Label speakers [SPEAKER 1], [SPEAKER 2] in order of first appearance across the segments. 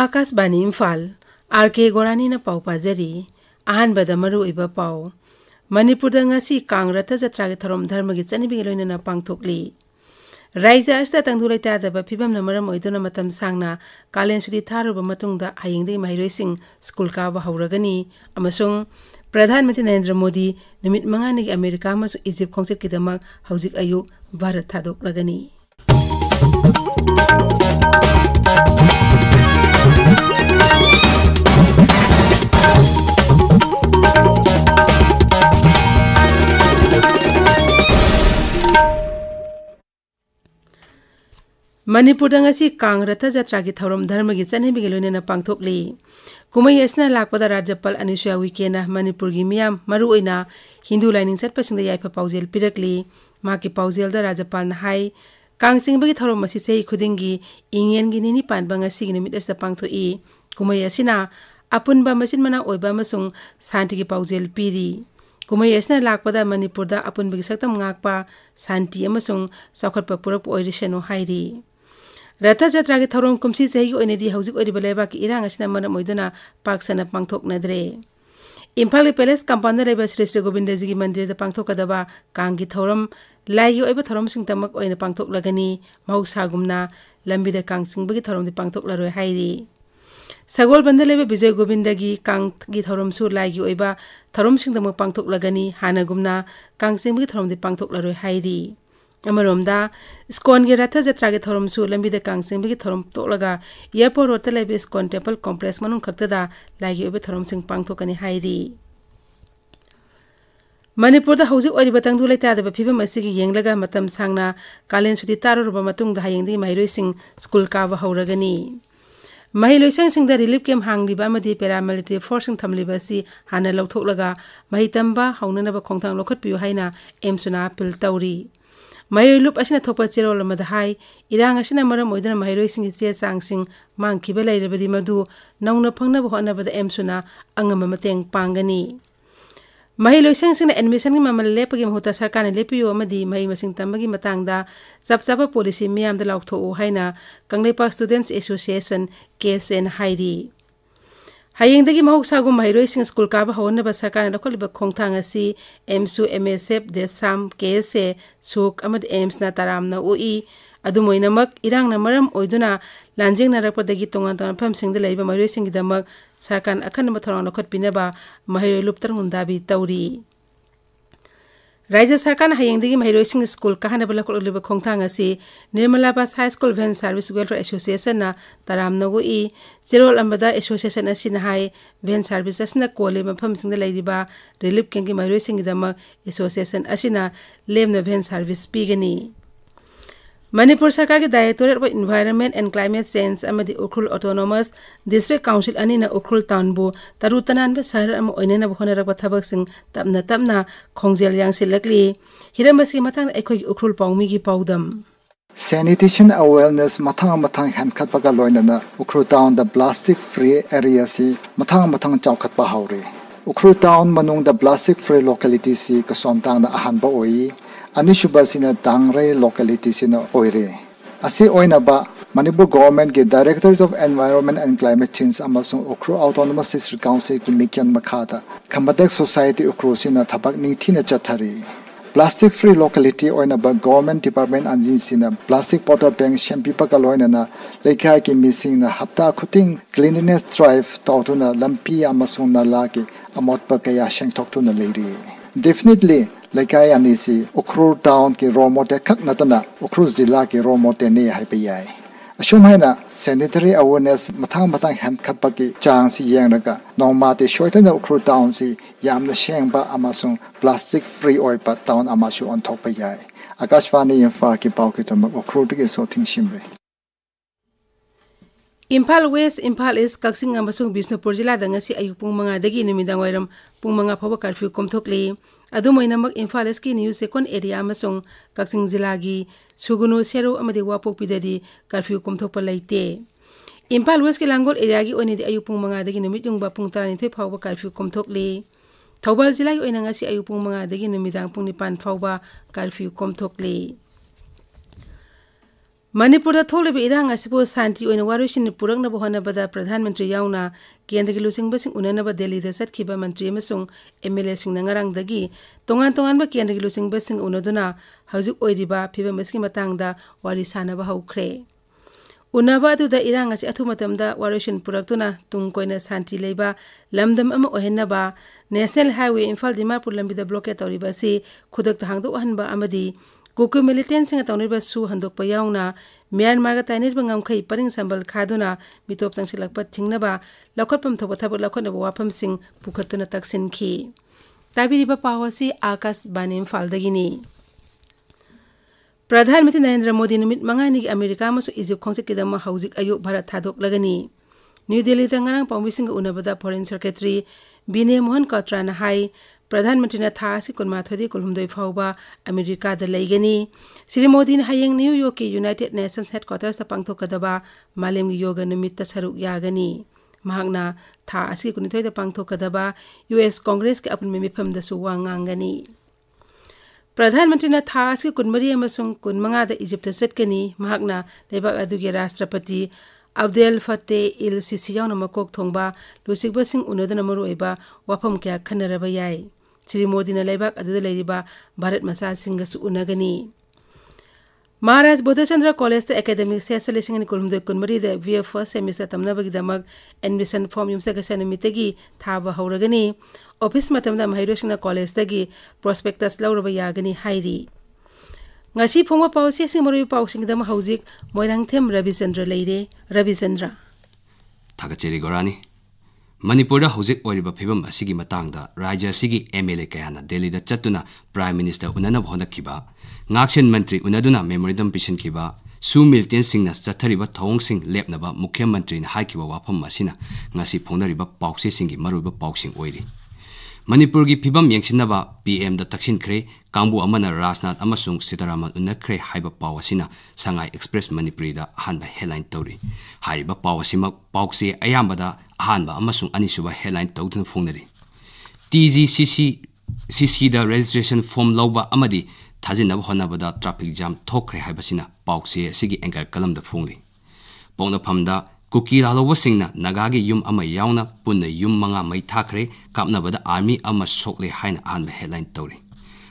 [SPEAKER 1] Akashvani Imphal R.K.Gorani na pau pajari ahanbada maru iba pau Manipur ngasi kang ratha jatra ge thorom dharma gi chani bi loina na pangthokli Raija asta tangdulai ta da ba phibam na maram oidona matam sangna kalen sudi tharu ba matungda hayengdei mairoi sing school ka ba hauragani amasung Pradhan Mantri Narendra Modi nimit mangani America masu Egypt khongset ki damak haujik ayuk Bharat thadok lagani Manipur ngasi kang ratha jatra gi thorom dharma gi chani bi loina na pangthokli kumai asna lakpada rajyapal Anisha Wikena Manipur gi miyam maru oina Hindu lining chat pasingda yaifa paujel pirakli ma ki paujel da rajyapal na hai kang singba gi thorom masi sei khudingi ingen gi nini pan banga sig ni mit asta pangthoi kumai asina apun ba masin mana oiba masung santi gi paujel piri kumai asna lakpada Manipur da apun bi saktam ngakpa santi amasung saukhatpa purap oirisano hairi Ratha jatra gi thorom kumsi sehi gi oinedi haujik ori baleba ki irang asina mana moiduna paksana pangthok nadre Imphal Palace compound reba Sri Sri Govinda ji gi mandir da pangthok kadaba kang gi thorom lai gi oiba thorom sing tamak oina pangthok lagani mahausa gumna lambi da kang sing bagi thorom di pangthok laroi hairi Sagol bandalebe Vijay Govinda gi kang gi thorom su lai gi oiba thorom sing tamak pangthok lagani hana gumna kang sing bagi thorom di pangthok laroi hairi Amaromda Skon gi ratha jatra gi thorom su lambi da kang sing bagi thorom tolaga airport road lebe Skon temple complex manung khakta da lagi obe thorom sing pangthokani hairi Manipur da hauzik ori batang dulai ta da phibam asigi yenglaga matam sangna kalen suti taro ruba matung da hayengdi mairoi sing school ka ba hauragani Mahiloi sing da relief camp hangliba amadi paramilitary force sing thamliba si hana lauthok mahitamba haunana ba khongthang lokhat piu haina emsuna pil tauri Mahiroi lup asina thokpa cherol amada hai irang asina maram oidana mahiroi sing che sangsing mangkhiba lairabadi madu nauna phangna ba hona bada emsuna angama mateng pangani Mahiloi sing admission gi mamal lepagi mahuta sarkar ne lepiyo amadi mahi masing tambagi matangda chapchapa policy miyam da lauktho haina Kangleipak Students Association KSN hairi Hayengdagi mahuksagu mahiroi sing school ka ba hawna ba sarkar na kholiba khongthang asi MSU MSF Desam KSA suk amad AIMS na taram na ui adumoinamak irang na maram oiduna lanjing na rakpadagi tongan tongan pham sing da leiba mahiroi sing gidamak sarkar akhan ma thorang lokhat pinaba mahiroi luptar hundabi tauri Raja Sarkar hayengdagi mahiroi sing school ka hana bala kholiba khongthang asi Nirmalabas High School Van Service Welfare Association na taram na ui Zerol ambada association asina hai van service asina kole mafam singda lairiba relief kengi mairoi singidama association asina lemna van service pigani Manipur Sarkar ki Directorate of Environment and Climate Change amadi Ukhrul Autonomous District Council anina Ukhrul Town bu tarutanan ba sahar am oinena bu khonara ba thabak sing tapna khongjel yang silakli hirambasi matang ekhoi Ukhrul Pawmi gi pawdam
[SPEAKER 2] Sanitation awareness matang handkhat baga loinana Ukhrul Town the plastic free area si matang chawkhat ba haure Ukhrul Town manung the plastic free locality si kasomtang na ahan ba oi Anishuba sina Tangre locality sina oire Asi oina ba Manipur government ke Directorate of Environment and Climate Change amasung Ukhrul Autonomous District Council ki mikyan makhata Khambatek Society Ukhrul sina thabak ningthina chathari Plastic free locality oina ba government department anjin sina plastic water tank shampipa ka loina na lekha ki missing na hapta khuting cleanliness drive tawtuna lampi amasung nala ki amotpa kaya shengthok tu na leiri Definitely Laikai anisi Ukhrul Town ki romote khak natana Ukhrul Zilla ki romote ne hai pe yai Ashum haina sanitary awareness matang handkhat pa ki chang si yengraga nomate shoitana Ukhrul Town si yamna shengba amasung plastic free oil pa town amasu on thok pe yai Akashvani Imphal ki pau ki tom Ukhrul ki so thing shimre
[SPEAKER 1] Imphal West, Imphal East, Kaksing amasung Bisnupur jila da ngasi ayuk pung mga dagi numidang wairam pung mga phawa curfew komthokli adumoinamak Imphal East ki news second area amasung Kaksing jila gi sugunu sero amadi wapok pidadi curfew komthokpa laite Imphal West ki langol area gi onidi ayuk pung mga dagi numid yung ba pung 13 phawa curfew komthokli Thobal jila gi oina ngasi ayuk pung mga dagi numidang pung 9 phawa curfew komthokli Manipur थोलेब इरांग असिबो शांति ओइना वारोसिन पुरंगनब होनबदा प्रधानमंत्री याउना केंद्र की लुसिंगबसिंग उननब दिल्ली दा सटखिबा मंत्री अमसुंग MLA सिंग नंगरांगदगी तोंगान तोंगानबा केंद्र की लुसिंगबसिंग उनदुना हजुक ओइरिबा फिबमसकी मतंगदा वारी सानबा हौख्रे उनबा अदुदा इरांग असि अथुमतमदा वारोसिन पुरक्तुना तुंग कोइना शांति लेबा लमदम अमा ओहेनबा नेशनल हाईवे इम्फाल दिमापुर लंबिदा ब्लॉकेट तौरिबा सि खुदक तहांगदो हनबा अमदी कुकु मिलिटेंट सिंग तौनिबा सु हंदोकपा याउना म्यांमार ताइनिरबा ngमखै परिंग संबल खादुना मितोप संगसिलकपा थिंगनबा लखटपम थोबा थबक लखनबा वाफम सिंग पुखतुना तक्सिनखि ताबिरिबा पावसी आकाश बानी इम्फालदगिनी प्रधानमंत्री नरेंद्र मोदी निमित मंगानी अमेरिका मसु इजिप्ट खोंगसिकिदमा हौजिक अयुक भारत थादोक लगनी न्यू दिल्ली तंगारंग पाउमिसिंग उनबदा फॉरेन सेक्रेटरी बिने मोहन कत्राना हाई प्रधानमंत्री ने थासी कुलमाथोदी कुलहुमदोई फाउबा अमेरिका द लेगनी श्री मोदी ने हयेंग न्यूयॉर्क के यूनाइटेड नेशंस हेडक्वार्टर्स ता पांगथोकदबा मालेम योग निमित्त सरुक यागनी महागना था असि कुनिथोय द पांगथोकदबा यूएस कांग्रेस के अपन मिफम द सुवांगांगनी प्रधानमंत्री ने था असि कुनमरी अमसुंग कुनमंगा द इजिप्ट सटकनी महागना लेबाक अदुगे राष्ट्रपति अब्देल फतेह इल सिसी याउना मकोक थोंगबा लुसिगबसिंग उनदना मरुइबा वाफम क्या खनरबा याय श्री मोदी ने लेबाक अदुदा लेरिबा भारत मसा सिंगसु उनगनी महाराज बोधचंद्र कॉलेज एकेडमिक सेसलेसिंग कुलमदे कुनमरी द वी फर्स्ट सेमिस्टर तमनबगिदमक एडमिशन फॉर्म युमसगसन मितेगी थाबा हौरगनी ऑफिस मतमदा महिरोसिंगना कॉलेज तगी प्रोस्पेक्टस लौरबा यागनी हाइरी ngasi phongwa pawse sing moroi pawsing dam hauzik Moirangthem Rabichandra leire Rabichandra
[SPEAKER 3] R.K.Gorani Manipur da hauzik oriba phibam asigi matangda rajya asigi MLA kayana Delhi da chatuna Prime Minister unana bhona khiba ngaksen mantri unaduna memorandum pishin khiba su milten singna chathariba thong sing lepnaba mukhya mantri na haikiba wafam masina ngasi phonariba pawse singi maruba pawsing oiri Manipur की फिबम यंगसिनबा PM the तक्सिन खरे कांबु अमना राजनाथ अमसुंग सीतारामन उनखरे हाइबा पावसिना Sangai express Manipuri दा हानबा हेडलाइन तौरी हाइबा पावसिमक पावसे अयामबदा हानबा अमसुंग अनिसुबा हेडलाइन तौदन फोंगनरी TGCC दा रजिस्ट्रेशन फॉर्म लौबा अमदी थाजिनब होनबदा ट्रैफिक जाम थोखरे हाइबसिना पावसे सिगी एंकर कलम द फोंगली पोंगनफमदा कुकी लालोबसिंगना नगागी युम अमा यावना पुन्ना युम मंगा मै थाखरे कापनबदा आर्मी अमा सोकले हाइना आनबा हेडलाइन तौरी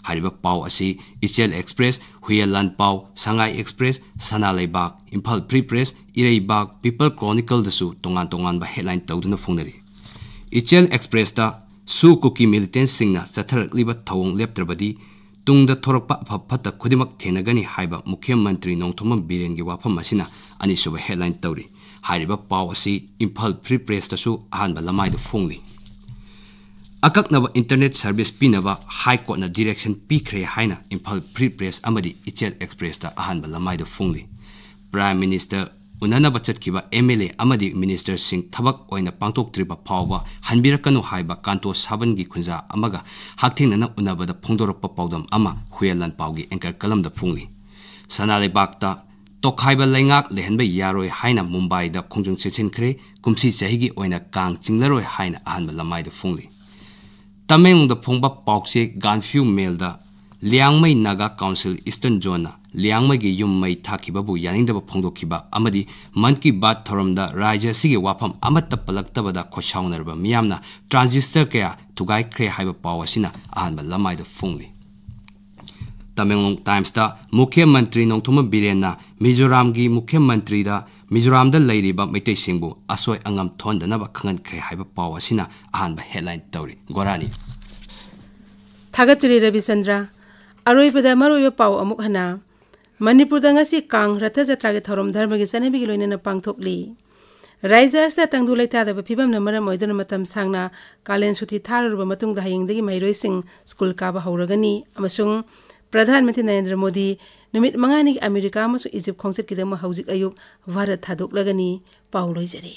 [SPEAKER 3] हारिबा पाव असि इचेल एक्सप्रेस हुयलान पाव संगाई एक्सप्रेस सनालेबाग इम्फाल फ्री प्रेस इरेबाग पीपल क्रॉनिकल दसु तोंगान तोंगान बा हेडलाइन तौदुना फोंगनरी इचेल एक्सप्रेस दा सु कुकी मिलिटेंट सिंगना चथरकलिबा थवंग लेप्त्रबदी तुंगदा थोरकपा फफत खुदिमक थेनगनी हाइबा मुख्यमंत्री नोंथोम बीरेन गी वाफम मसिना अनिसुबा हेडलाइन तौरी हारिबा पाव असि इम्फाल फ्री प्रेस तसु अहानबा लमाइद फोंगली अककनबा इंटरनेट सर्विस पिनबा हाई कोर्ट ना डायरेक्शन पीखरे हाइना इम्फाल फ्री प्रेस अमदी इचेल एक्सप्रेस ता अहानबा लमाइद फोंगली प्राइम मिनिस्टर उननबा चटकिबा MLA अमदी मिनिस्टर सिंह थबक ओइना पांगतोक्त्रिबा फावबा हनबिरकनु हाइबा कांतो साबनगी खुंजा अमगा हाकथिंगना उनबदा फोंदोरपा पावदम अमा हुयलान पावगी एंकर कलमदा फोंगली सनालेबागता तोखाइबा लैंगाक लेहनबा यारोय हाइना मुंबई दा खोंजों सेचिनखरे कुमसी चहिगी ओइना कांग चिंगलरोय हाइना अहानबा लमाइद फोंगली तमेंगदा फोंबा पावसे गानफ्यू मेलदा Liangmai Naga council eastern zone लियांगमैगी युममै थाखिबाबु यानिंगदबा फोंदोखिबा अमदी मन की बात थोरमदा राज्य सिगे वाफम अमत्त पलक्तबदा खोसाउनरबा मियामना ट्रांजिस्टर कया थुगाइख्रे हाइबा पावसिना अहानबा लमाइद फोंगली तमेंगलोंग टाइम्स दा मुख्यमंत्री नोंथोम बीरेन मिजोराम की मुख्यमंत्री दा मिजोराम दा लैरिबा मैतै सिंगबु असोय अंगम थोंदनबा खंगनख्रे हाइबा पावसिना अहानबा हेडलाइन तौरी गोरानी
[SPEAKER 1] थागचरी रविचंद्र अरोइबदा मरोइबा पाव अमुक हना मणिपुर दंगसी कांग रथ जत्रा के थौरम धर्म के चनेबी के लोइनना पांगथोकली राज्य अस्ता तंगदु लैतादबा फिबमना मरम ओइदना मतम सांगना कालेन सुथि थाररुबा मतुंगदा हयिंगदगी मैरोइसिंग स्कूल काबा हौरगनी अमसुंग प्रधानमंत्री नरेंद्र मोदी निमित मंगानी अमेरिका मसु इजिप्ट खोंगचकिदमा हौजिक अयुक भारत थादोक लगनी पाव लोइजरी।